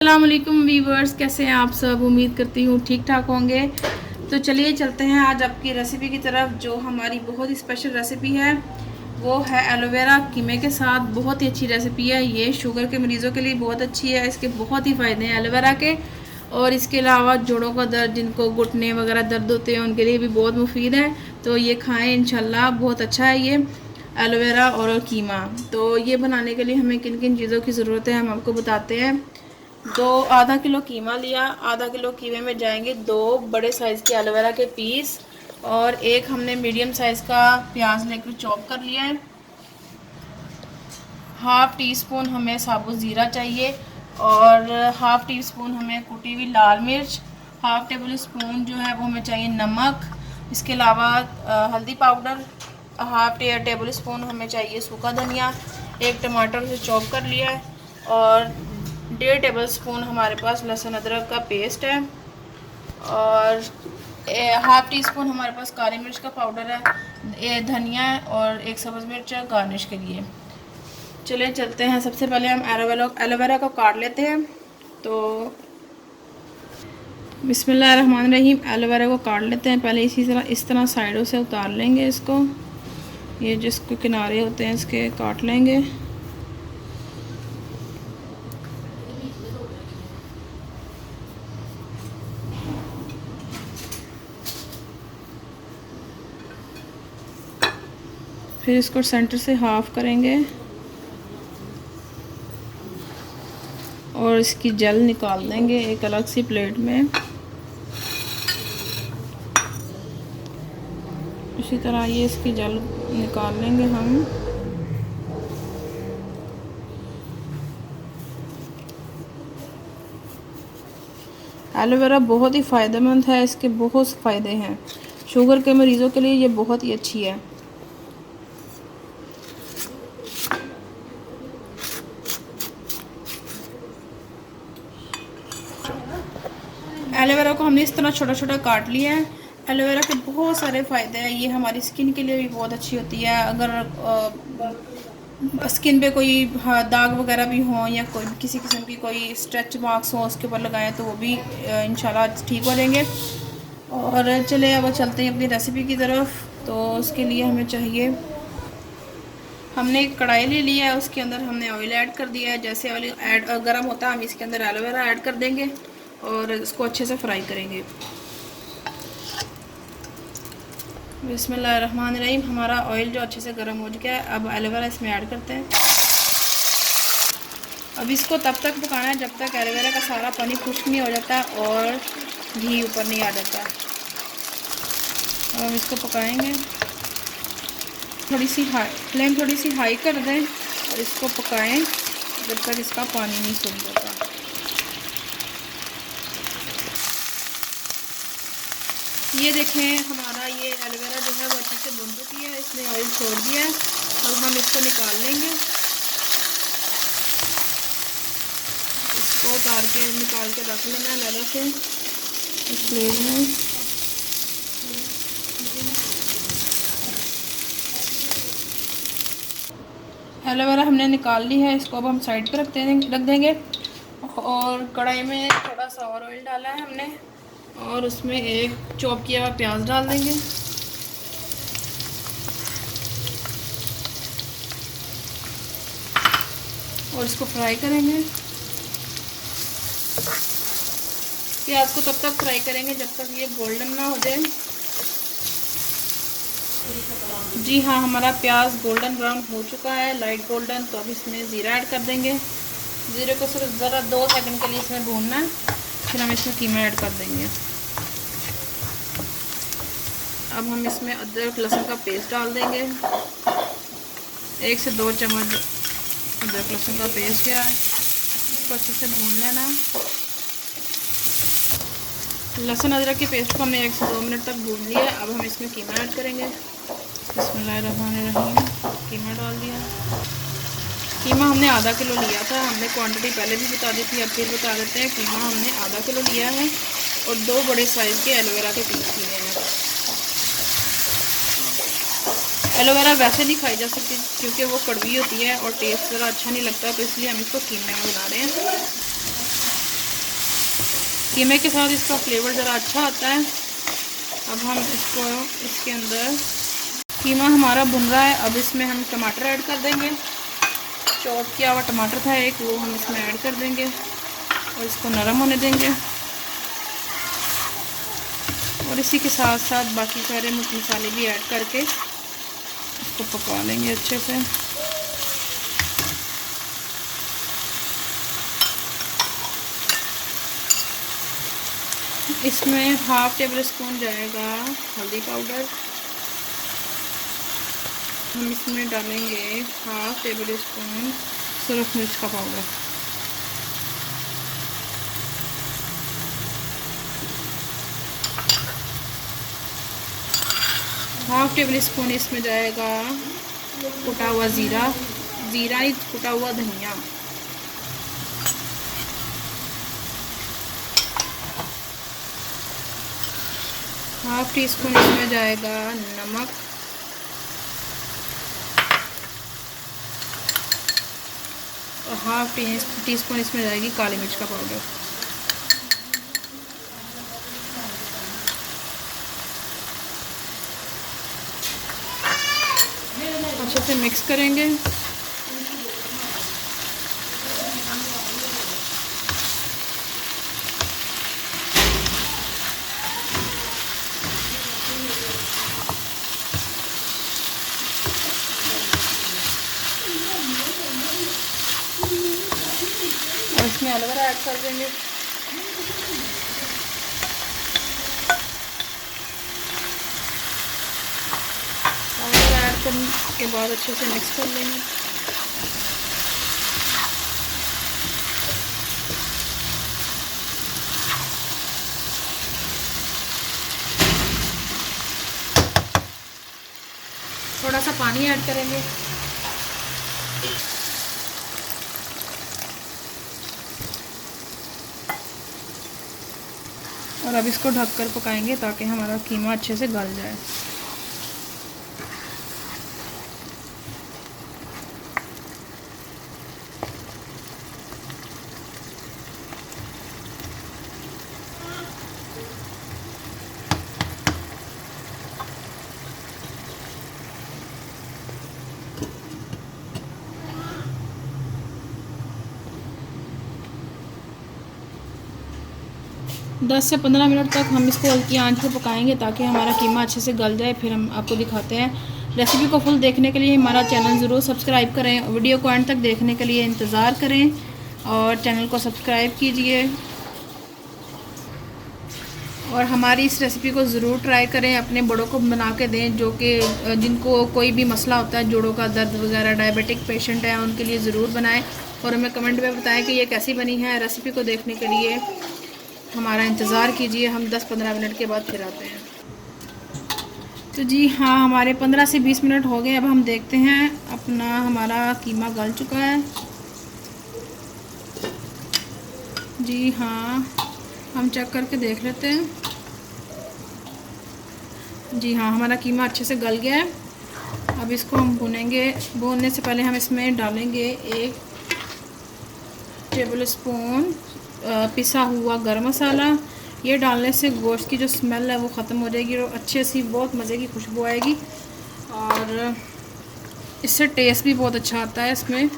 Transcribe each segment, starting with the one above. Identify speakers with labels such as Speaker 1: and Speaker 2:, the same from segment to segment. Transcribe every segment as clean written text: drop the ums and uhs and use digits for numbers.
Speaker 1: अस्सलाम वालेकुम वीवर्स, कैसे हैं आप सब। उम्मीद करती हूँ ठीक ठाक होंगे। तो चलिए चलते हैं आज आपकी रेसिपी की तरफ। जो हमारी बहुत ही स्पेशल रेसिपी है वो है एलोवेरा कीमे के साथ। बहुत ही अच्छी रेसिपी है ये, शुगर के मरीज़ों के लिए बहुत अच्छी है। इसके बहुत ही फ़ायदे हैं एलोवेरा के। और इसके अलावा जोड़ों का दर्द, जिनको घुटने वगैरह दर्द होते हैं, उनके लिए भी बहुत मुफीद है। तो ये खाएँ इंशाल्लाह, बहुत अच्छा है ये एलोवेरा और कीमा। तो ये बनाने के लिए हमें किन किन चीज़ों की ज़रूरत है हम आपको बताते हैं। आधा किलो कीमा लिया। आधा किलो कीमे में जाएंगे 2 बड़े साइज़ के एलोवेरा के पीस, और एक हमने मीडियम साइज़ का प्याज लेकर चॉप कर लिया है। हाफ़ टी स्पून हमें साबुत ज़ीरा चाहिए, और हाफ़ टी स्पून हमें कुटी हुई लाल मिर्च। हाफ़ टेबल स्पून जो है वो हमें चाहिए नमक। इसके अलावा हल्दी पाउडर। हाफ़ टेबल स्पून हमें चाहिए सूखा धनिया। एक टमाटर से चॉप कर लिया है, और 1.5 टेबल स्पून हमारे पास लहसुन अदरक का पेस्ट है, और हाफ़ टी स्पून हमारे पास काली मिर्च का पाउडर है, धनिया है, और एक सब्ज़ मिर्च है गार्निश के लिए। चले चलते हैं। सबसे पहले हम एलोवेरा को काट लेते हैं। तो बिस्मिल्लाहिर्रहमानिर्रहीम, एलोवेरा को काट लेते हैं। पहले इस तरह साइडों से उतार लेंगे इसको। ये जिसके किनारे होते हैं इसके काट लेंगे। फिर इसको सेंटर से हाफ करेंगे और इसकी जेल निकाल देंगे एक अलग सी प्लेट में। इसी तरह ये इसकी जेल निकाल लेंगे हम। एलोवेरा बहुत ही फ़ायदेमंद है, इसके बहुत से फ़ायदे हैं। शुगर के मरीज़ों के लिए ये बहुत ही अच्छी है। एलोवेरा को हमने इस तरह छोटा छोटा काट लिया है। एलोवेरा के बहुत सारे फ़ायदे हैं। ये हमारी स्किन के लिए भी बहुत अच्छी होती है। अगर स्किन पे कोई दाग वगैरह भी हो, या कोई किसी किस्म की कोई स्ट्रेच मार्क्स हो, उसके ऊपर लगाएं तो वो भी इंशाल्लाह ठीक हो जाएंगे। और चले अब चलते हैं अपनी रेसिपी की तरफ। तो उसके लिए हमें चाहिए, हमने एक कढ़ाई ले लिया है, उसके अंदर हमने ऑयल ऐड कर दिया है। जैसे ऑयल गर्म होता है हम इसके अंदर एलोवेरा ऐड कर देंगे और इसको अच्छे से फ्राई करेंगे। बिस्मिल्लाहिर्रहमानिर्रहीम, हमारा ऑयल जो अच्छे से गर्म हो गया है। अब एलोवेरा इसमें ऐड करते हैं। अब इसको तब तक पकाना है जब तक एलोवेरा का सारा पानी खुश्क नहीं हो जाता और घी ऊपर नहीं आ जाता। अब हम इसको पकाएंगे। फ्लेम थोड़ी सी हाई कर दें और इसको पकाएं जब तक इसका पानी नहीं सूख जाता। ये देखें, हमारा ये एलोवेरा जो है वो अच्छे से भुन चुकी है, इसने ऑयल छोड़ दिया है। अब हम इसको निकाल लेंगे। इसको निकाल के रख लेना है अलग से इस प्लेट में। एलोवेरा हमने निकाल ली है, इसको अब हम साइड पे रख देंगे। और कढ़ाई में थोड़ा सा और ऑयल डाला है हमने, और उसमें एक चॉप किया हुआ प्याज डाल देंगे। और इसको फ्राई करेंगे। प्याज को तब तक फ्राई करेंगे जब तक ये गोल्डन ना हो जाए। जी हाँ, हमारा प्याज गोल्डन ब्राउन हो चुका है, लाइट गोल्डन। तो अब इसमें ज़ीरा ऐड कर देंगे। ज़ीरे को सिर्फ ज़रा 2 सेकंड के लिए इसमें भूनना है, फिर हम इसमें कीमा ऐड कर देंगे। अब हम इसमें अदरक लहसुन का पेस्ट डाल देंगे। 1 से 2 चम्मच अदरक लहसुन का पेस्ट है, इसको अच्छे से भून लेना। लहसुन अदरक के पेस्ट को हमने 1 से 2 मिनट तक भून लिया। अब हम इसमें कीमा ऐड करेंगे। बिस्मिल्लाहिर्रहमानिर्रहीम, कीमा डाल दिया। कीमा हमने आधा किलो लिया था, हमने क्वांटिटी पहले भी बता दी थी, अब फिर बता देते हैं। कीमा हमने आधा किलो लिया है और 2 बड़े साइज़ के एलोवेरा के पीस लिए हैं। एलोवेरा वैसे नहीं खाई जा सकती क्योंकि वो कड़वी होती है और टेस्ट ज़रा अच्छा नहीं लगता, तो इसलिए हम इसको कीमे में बना रहे हैं। कीमे के साथ इसका फ्लेवर ज़रा अच्छा आता है। अब हम इसको इसके अंदर कीमा हमारा भुन रहा है। अब इसमें हम टमाटर ऐड कर देंगे। चॉप किया हुआ टमाटर था एक, वो हम इसमें ऐड कर देंगे और इसको नरम होने देंगे। और इसी के साथ साथ बाकी सारे मसाले भी ऐड करके इसको पका लेंगे अच्छे से। इसमें हाफ टेबल स्पून जाएगा हल्दी पाउडर। हम इसमें डालेंगे हाफ टेबल स्पून सुरख मिर्च का पाउडर। हाफ टेबल स्पून इसमें जाएगा कुटा हुआ ज़ीरा नहीं, कुटा हुआ धनिया। हाफ टी स्पून इसमें जाएगा नमक। और हाफ टी स्पून इसमें जाएगी काली मिर्च का पाउडर। अच्छे से मिक्स करेंगे। और इसमें एलोवेरा ऐड कर देंगे। एलोवेरा ऐड करने के बाद अच्छे से मिक्स कर लेंगे। थोड़ा सा पानी ऐड करेंगे। और अब इसको ढककर पकाएंगे ताकि हमारा कीमा अच्छे से गल जाए। दस से 15 मिनट तक हम इसको हल्की आंच पे पकाएंगे ताकि हमारा कीमा अच्छे से गल जाए। फिर हम आपको दिखाते हैं। रेसिपी को फुल देखने के लिए हमारा चैनल ज़रूर सब्सक्राइब करें। वीडियो को एंड तक देखने के लिए इंतज़ार करें और चैनल को सब्सक्राइब कीजिए। और हमारी इस रेसिपी को ज़रूर ट्राई करें। अपने बड़ों को बना के दें जो कि जिनको कोई भी मसला होता है, जोड़ों का दर्द वगैरह, डायबिटिक पेशेंट है, उनके लिए ज़रूर बनाएं। और हमें कमेंट में बताएं कि ये कैसी बनी है। रेसिपी को देखने के लिए हमारा इंतज़ार कीजिए। हम 10-15 मिनट के बाद फिर आते हैं। तो जी हाँ, हमारे 15 से 20 मिनट हो गए। अब हम देखते हैं अपना हमारा कीमा गल चुका है। जी हाँ, हम चेक करके देख लेते हैं। जी हाँ, हमारा कीमा अच्छे से गल गया है। अब इसको हम भूनेंगे। भूनने से पहले हम इसमें डालेंगे 1 टेबल स्पून पिसा हुआ गरम मसाला। ये डालने से गोश्त की जो स्मेल है वो ख़त्म हो जाएगी और अच्छे सी बहुत मज़े की खुशबू आएगी और इससे टेस्ट भी बहुत अच्छा आता है इसमें।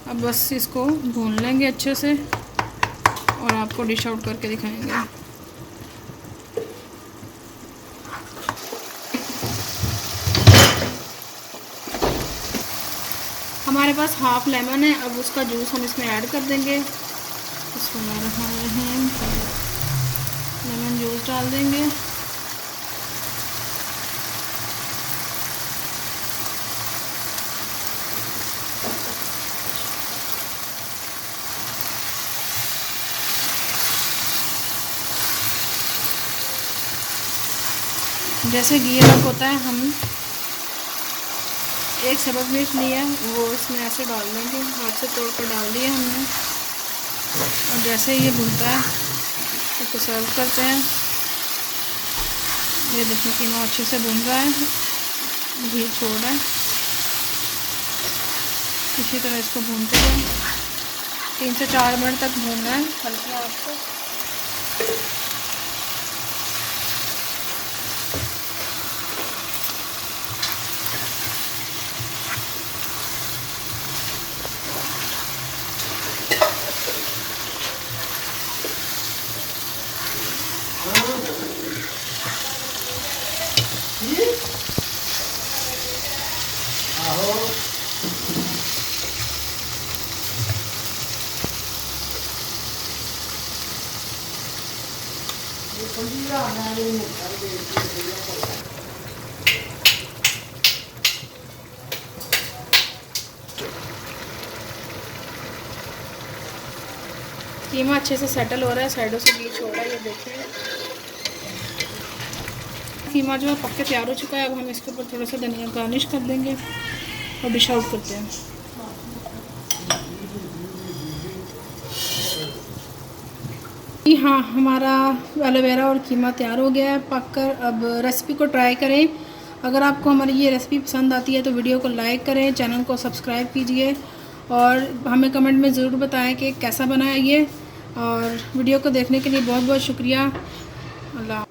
Speaker 1: अब बस इसको भून लेंगे अच्छे से और आपको डिश आउट करके दिखाएंगे। हमारे पास हाफ लेमन है। अब उसका जूस हम इसमें ऐड कर देंगे। लेमन जूस डाल देंगे। जैसे घी अलग होता है, हम 1 सब्ज़ मिर्च लिया वो इसमें ऐसे डाल देंगे। हाथ से तोड़ कर डाल दिया हमने। और जैसे ये भुनता है इसको सर्व करते हैं। ये देखिए कीमा अच्छे से भुन रहा है, घी छोड़ रहा है। इसी तरह इसको भूनते हैं। 3 से 4 मिनट तक भूनना है हल्की आंच पर। कीमा अच्छे से सेटल हो रहा है, साइडों से बीच हो रहा है, ये देखिए। कीमा जो है पक के तैयार हो चुका है। अब हम इसके ऊपर थोड़ा सा धनिया गार्निश कर देंगे और डिश आउट करते हैं। जी हाँ, हमारा एलोवेरा और कीमा तैयार हो गया है पककर। अब रेसिपी को ट्राई करें। अगर आपको हमारी ये रेसिपी पसंद आती है तो वीडियो को लाइक करें, चैनल को सब्सक्राइब कीजिए और हमें कमेंट में ज़रूर बताएं कि कैसा बना है ये। और वीडियो को देखने के लिए बहुत बहुत शुक्रिया। अल्लाह।